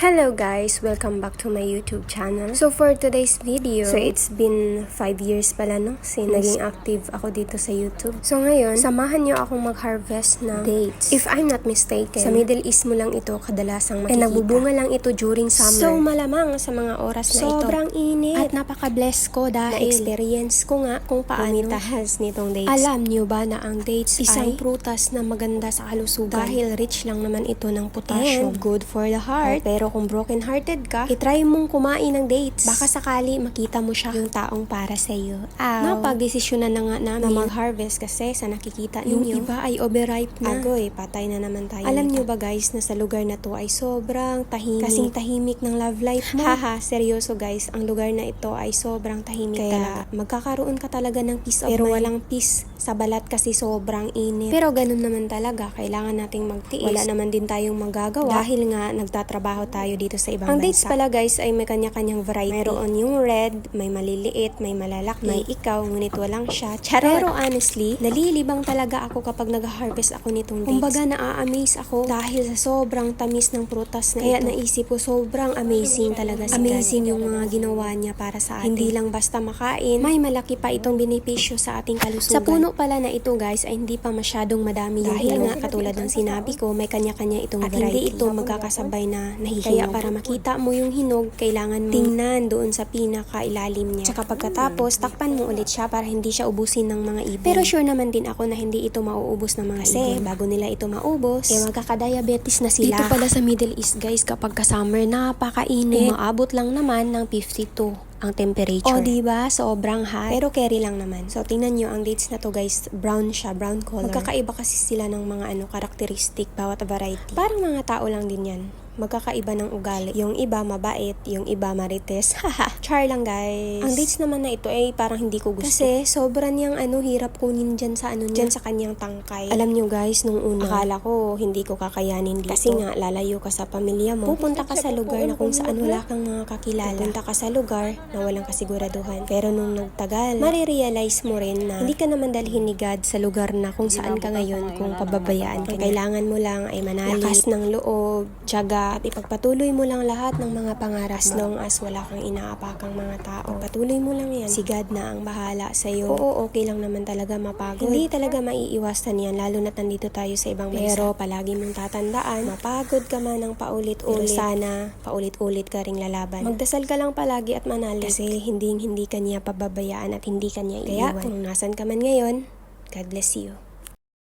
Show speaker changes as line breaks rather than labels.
Hello guys! Welcome back to my YouTube channel. So for today's video, it's been 5 years pala no, since naging active ako dito sa YouTube. So ngayon, samahan nyo akong mag-harvest ng dates. If I'm not mistaken, sa Middle East mo lang ito kadalasang makikita. Nagbubunga lang ito during summer. So malamang sa mga oras na ito. Sobrang init. At napaka-bless ko dahil na-experience ko nga kung paano pumitahas nitong dates. Alam nyo ba na ang dates isang prutas na maganda sa kalusugan? Dahil rich lang naman ito ng potassium. And good for the heart. Pero kung broken-hearted ka, itry mong kumain ng dates. Baka sakali makita mo siya yung taong para sa iyo. Napagdesisyonan na nga namin na mag-harvest kasi sa nakikita ninyo, yung iba ay overripe na. Agoy, patay na naman tayo. Alam nyo ba guys na sa lugar na to ay sobrang tahimik. Kasing tahimik ng love life mo. Haha, seryoso guys, ang lugar na ito ay sobrang tahimik talaga. Magkakaroon ka talaga ng peace of mind. Pero walang peace sa balat kasi sobrang init. Pero ganun naman talaga, kailangan nating magtiis. Wala naman din tayong magagawa dahil nga nagtatrabaho tayo dito sa ibang bansa. Ang dates pala guys ay may kanya-kanyang variety. Mayroon yung red, may maliliit, may malalaki, may ikaw, ngunit walang siya. Pero honestly, nalilibang talaga ako kapag nag-harvest ako nitong dates. Kumbaga na-amaze ako dahil sa sobrang tamis ng prutas na ito. Kaya naisip ko sobrang amazing talaga si God. Amazing yung mga ginawa niya para sa atin. Hindi lang basta makain, may malaki pa itong benepisyo sa ating kalusugan. Sa puno pala na ito guys ay hindi pa masyadong madami yung dahil nga katulad ng sinabi ko, may kanya-kanya itong variety. At hindi ito magkakasabay na nahihinog. Kaya para makita mo yung hinog, kailangan mo tingnan doon sa pinakailalim niya. Tsaka pagkatapos, takpan mo ulit siya para hindi siya ubusin ng mga ibon. Pero sure naman din ako na hindi ito mauubos ng mga ibon. Bago nila ito maubos, magkaka-diabetes na sila. Dito pala sa Middle East guys, kapag ka-summer, napakainit. Umaabot lang naman ng 52 ang temperature. O diba? Sobrang hot. Pero carry lang naman. So tingnan nyo, ang dates na to guys, brown siya, brown color. Magkakaiba kasi sila ng mga karakteristik, bawat variety. Parang mga tao lang din yan. Magkakaiba ng ugali. Yung iba mabait, yung iba marites. Haha. Char lang guys. Ang dates naman na ito ay parang hindi ko gusto. Kasi sobrang niyang hirap kunin dyan sa dyan sa kanyang tangkay. Alam nyo guys, nung una, akala ko hindi ko kakayanin dito. Kasi nga, lalayo ka sa pamilya mo. Pupunta ka sa lugar na kung saan wala kang mga kakilala. Pupunta ka sa lugar na walang kasiguraduhan. Pero nung nagtagal, marirealize mo rin na hindi ka naman dalhin ni God sa lugar na kung saan ka ngayon kung pababayaan ka. Kailangan mo lang ay manalig, lakas ng loob, tiyaga, at ipagpatuloy mo lang lahat ng mga pangarap as long as wala kang inaapakang mga tao. Patuloy mo lang yan. Si God na ang bahala sa'yo. Oo, okay lang naman talaga mapagod. Hindi talaga maiiwasan yan, lalo na nandito tayo sa ibang bansa. Pero palagi mong tatandaan, mapagod ka man ng paulit-ulit. Pero sana paulit-ulit ka ring lalaban. Magdasal ka lang palagi at manalig. Kasi hindi ka niya pababayaan at hindi ka niya iiwan. Kaya kung nasan ka man ngayon, God bless you.